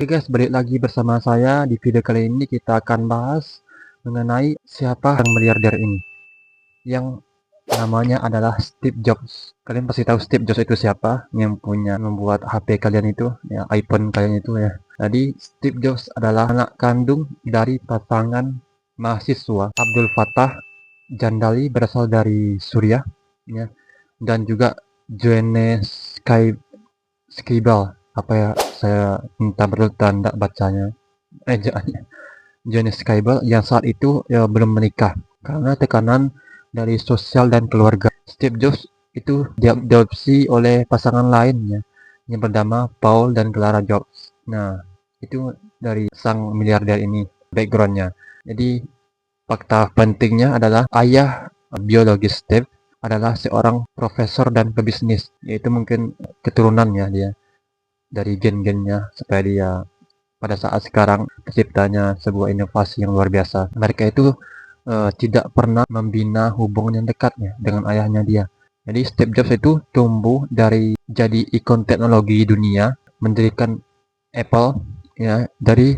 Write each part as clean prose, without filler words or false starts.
Oke guys, balik lagi bersama saya. Di video kali ini kita akan bahas mengenai siapa yang miliarder ini, yang namanya adalah Steve Jobs. Kalian pasti tahu Steve Jobs itu siapa, yang punya membuat HP kalian itu, ya iPhone kalian itu ya. Jadi Steve Jobs adalah anak kandung dari pasangan mahasiswa Abdul Fattah Jandali, berasal dari Suriah, ya, dan juga Johannes Scribal. Apa ya, saya minta bertanda bacanya. Johannes Scribal yang saat itu ya, belum menikah karena tekanan dari sosial dan keluarga. Steve Jobs itu diadopsi oleh pasangan lainnya yang bernama Paul dan Clara Jobs. Nah, itu dari sang miliarder ini backgroundnya. Jadi fakta pentingnya adalah ayah biologis Steve adalah seorang profesor dan pebisnis, yaitu mungkin keturunannya dia dari gen-gennya supaya dia pada saat sekarang terciptanya sebuah inovasi yang luar biasa. Mereka itu tidak pernah membina hubungan yang dekatnya dengan ayahnya dia. Jadi Steve Jobs itu tumbuh dari jadi ikon teknologi dunia, mendirikan Apple ya dari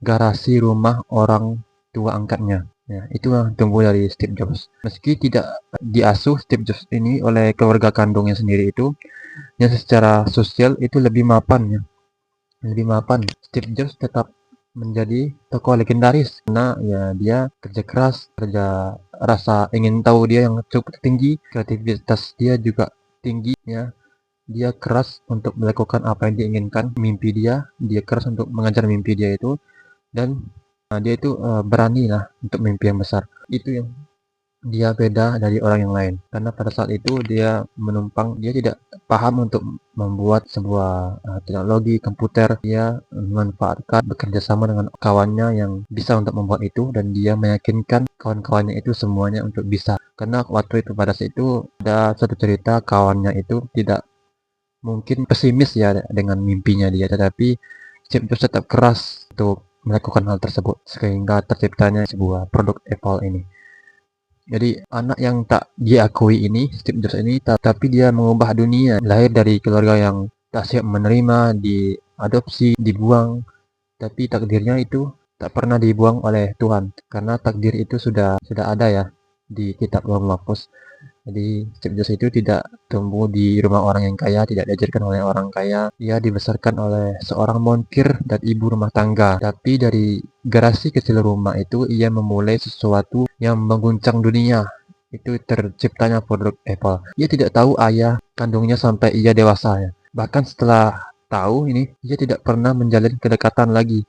garasi rumah orang tua angkatnya. Ya, itu yang tumbuh dari Steve Jobs. Meski tidak diasuh Steve Jobs ini oleh keluarga kandungnya sendiri itu, yang secara sosial itu lebih mapan. Steve Jobs tetap menjadi tokoh legendaris karena ya dia kerja keras, kerja rasa ingin tahu dia yang cukup tinggi, kreativitas dia juga tinggi ya. Dia keras untuk melakukan apa yang diinginkan, mimpi dia keras untuk mengejar mimpi dia itu, dan dia itu berani lah untuk mimpi yang besar. Itu yang dia beda dari orang yang lain karena pada saat itu dia tidak paham untuk membuat sebuah teknologi komputer. Dia memanfaatkan bekerja sama dengan kawannya yang bisa untuk membuat itu, dan dia meyakinkan kawan-kawannya itu semuanya untuk bisa. Karena waktu itu pada saat itu ada satu cerita, kawannya itu tidak mungkin pesimis ya dengan mimpinya dia, tetapi Steve Jobs tetap keras untuk melakukan hal tersebut sehingga terciptanya sebuah produk Apple ini. Jadi anak yang tak diakui ini, Steve Jobs ini, tapi dia mengubah dunia. Lahir dari keluarga yang tak siap menerima, diadopsi, dibuang, tapi takdirnya itu tak pernah dibuang oleh Tuhan, karena takdir itu sudah ada ya di kitab Lauhul Mahfuz. Jadi Steve Jobs itu tidak tumbuh di rumah orang yang kaya, tidak diajarkan oleh orang kaya. Dia dibesarkan oleh seorang montir dan ibu rumah tangga. Tapi dari garasi kecil rumah itu ia memulai sesuatu yang mengguncang dunia. Itu terciptanya produk Apple. Ia tidak tahu ayah kandungnya sampai ia dewasa ya. Bahkan setelah tahu ini, ia tidak pernah menjalin kedekatan lagi.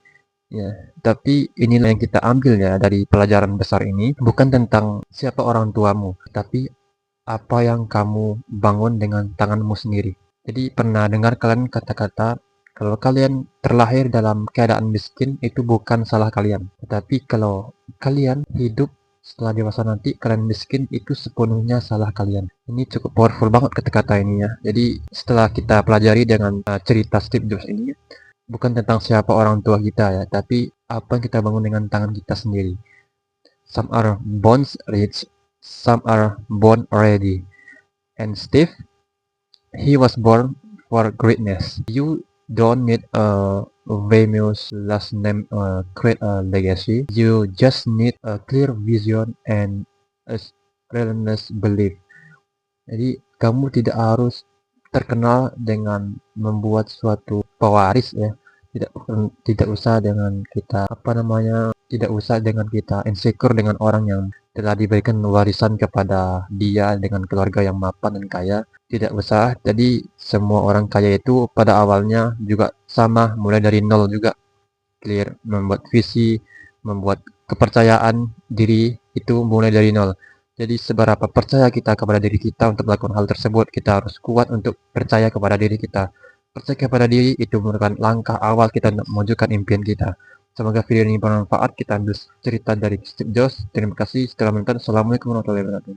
Ya, tapi inilah yang kita ambil ya dari pelajaran besar ini, bukan tentang siapa orang tuamu, tapi apa yang kamu bangun dengan tanganmu sendiri. Jadi pernah dengar kalian kata-kata, kalau kalian terlahir dalam keadaan miskin itu bukan salah kalian. Tetapi kalau kalian hidup setelah dewasa nanti kalian miskin, itu sepenuhnya salah kalian. Ini cukup powerful banget kata-kata ini ya. Jadi setelah kita pelajari dengan cerita Steve Jobs ini, bukan tentang siapa orang tua kita ya, tapi apa yang kita bangun dengan tangan kita sendiri. Some are born rich, some are born already. And Steve, he was born for greatness. You don't need a famous last name create a legacy. You just need a clear vision and a relentless belief. Jadi kamu tidak harus terkenal dengan membuat suatu pewaris ya. Tidak usah dengan kita tidak usah dengan kita insecure dengan orang yang telah diberikan warisan kepada dia dengan keluarga yang mapan dan kaya. Tidak usah. Jadi semua orang kaya itu pada awalnya juga sama, mulai dari nol juga. Clear, membuat visi, membuat kepercayaan diri itu mulai dari nol. Jadi seberapa percaya kita kepada diri kita untuk melakukan hal tersebut, kita harus kuat untuk percaya kepada diri kita. Percaya kepada diri itu merupakan langkah awal kita untuk mewujudkan impian kita. Semoga video ini bermanfaat. Kita ambil cerita dari Steve Jobs. Terima kasih setelah menonton. Assalamualaikum warahmatullahi wabarakatuh.